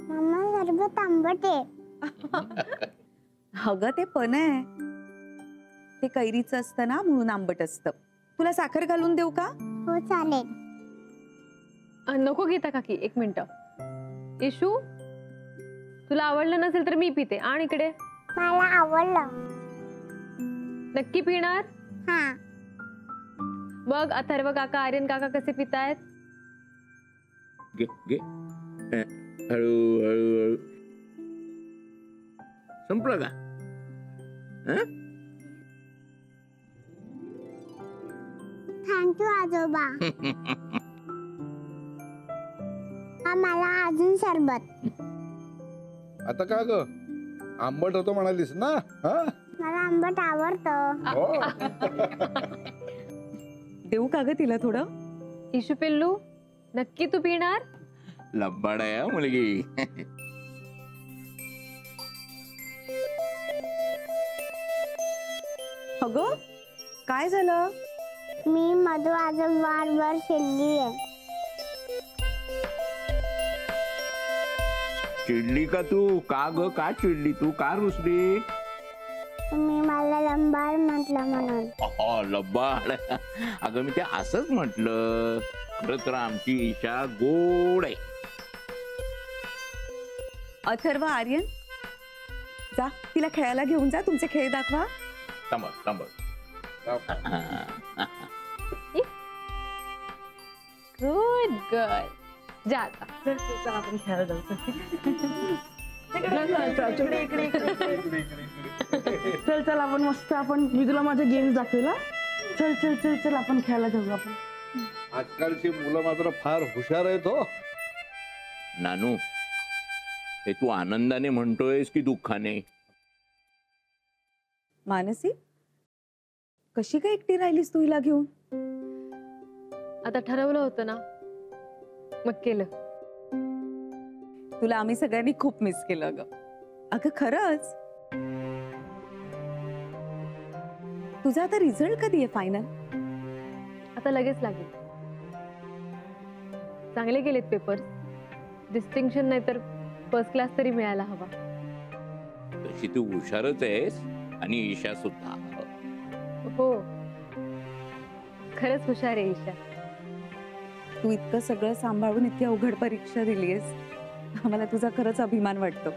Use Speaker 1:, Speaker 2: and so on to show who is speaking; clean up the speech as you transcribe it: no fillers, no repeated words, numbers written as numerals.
Speaker 1: Mamma सरबत आंबट आहे.
Speaker 2: अगं ते पण आहे, ते कैरीचं असतं ना म्हणून आंबट असतं. तुला साखर घालून देऊ का?
Speaker 1: हो चालेल.
Speaker 3: नको गीता काकी, एक मिनिट. इशू, तुला आवडलं नसेल तर मी पिते. आणि इकडे
Speaker 1: मला आवडलं.
Speaker 3: नक्की पिणार?
Speaker 1: हा.
Speaker 3: बघ अथर्व काका, आर्यन काका कसे पितायत.
Speaker 4: घे घे. हळू हळू हळू. संपलं का?
Speaker 1: थँक्यू आजोबा. मला अजून सरबत.
Speaker 5: आता का ग, आंबट होतं म्हणालीस ना?
Speaker 1: मला आंबट आवडतं.
Speaker 2: देऊ का ग तिला थोडं?
Speaker 3: इशू पिल्लू, नक्की तू पिणार?
Speaker 4: लब्बाड आहे हा मुलगी.
Speaker 2: अगं काय झालं?
Speaker 1: मी मधु आजोबांवर चिडली आहे.
Speaker 4: चिडली का तू? का ग, का चिडली तू? का रुसली?
Speaker 1: तुम्ही मला लंबाड म्हटलं म्हणून.
Speaker 4: लब्बाड? अगं मी ते असंच म्हटलं. खरं तर आमची ईशा गोड आहे.
Speaker 2: अथर्व, आर्यन, जा तिला खेळायला घेऊन जा. तुमचे खेळ दाखवा.
Speaker 4: थांबा थांबा.
Speaker 3: Good girl. जा आता.
Speaker 2: आपण खेळायला जाऊ.
Speaker 6: चल चल आपण मस्त, आपण मी तुला माझे गेम्स दाखवला. चल चल चल चल आपण खेळायला जाऊ. आपण
Speaker 5: आजकालची मुलं मात्र फार हुशार आहेत हो.
Speaker 4: नानू, हे तू आनंदाने म्हणतोयस की दुःखाने?
Speaker 2: मानसी, कशी काय एकटी राहिलीस तू हिला घेऊन?
Speaker 3: आता ठरवलं होतं ना, मग केलं.
Speaker 2: तुला आम्ही सगळ्यांनी खूप मिस केलं ग. अगं खरंच. तुझा आता रिझल्ट कधी आहे फायनल?
Speaker 3: आता लगेच लागेल. चांगले गेलेत पेपर. डिस्टिंक्शन नाही तर फर्स्ट क्लास तरी मिळायला हवा.
Speaker 4: तशी तू हुशारच आहेस आणि ईशा सुद्धा.
Speaker 3: हो, खरंच हुशार आहे ईशा.
Speaker 2: तू इतकं सगळं सांभाळून इतकी अवघड परीक्षा दिलीयस, आम्हाला तुझा खरंच अभिमान वाटतो.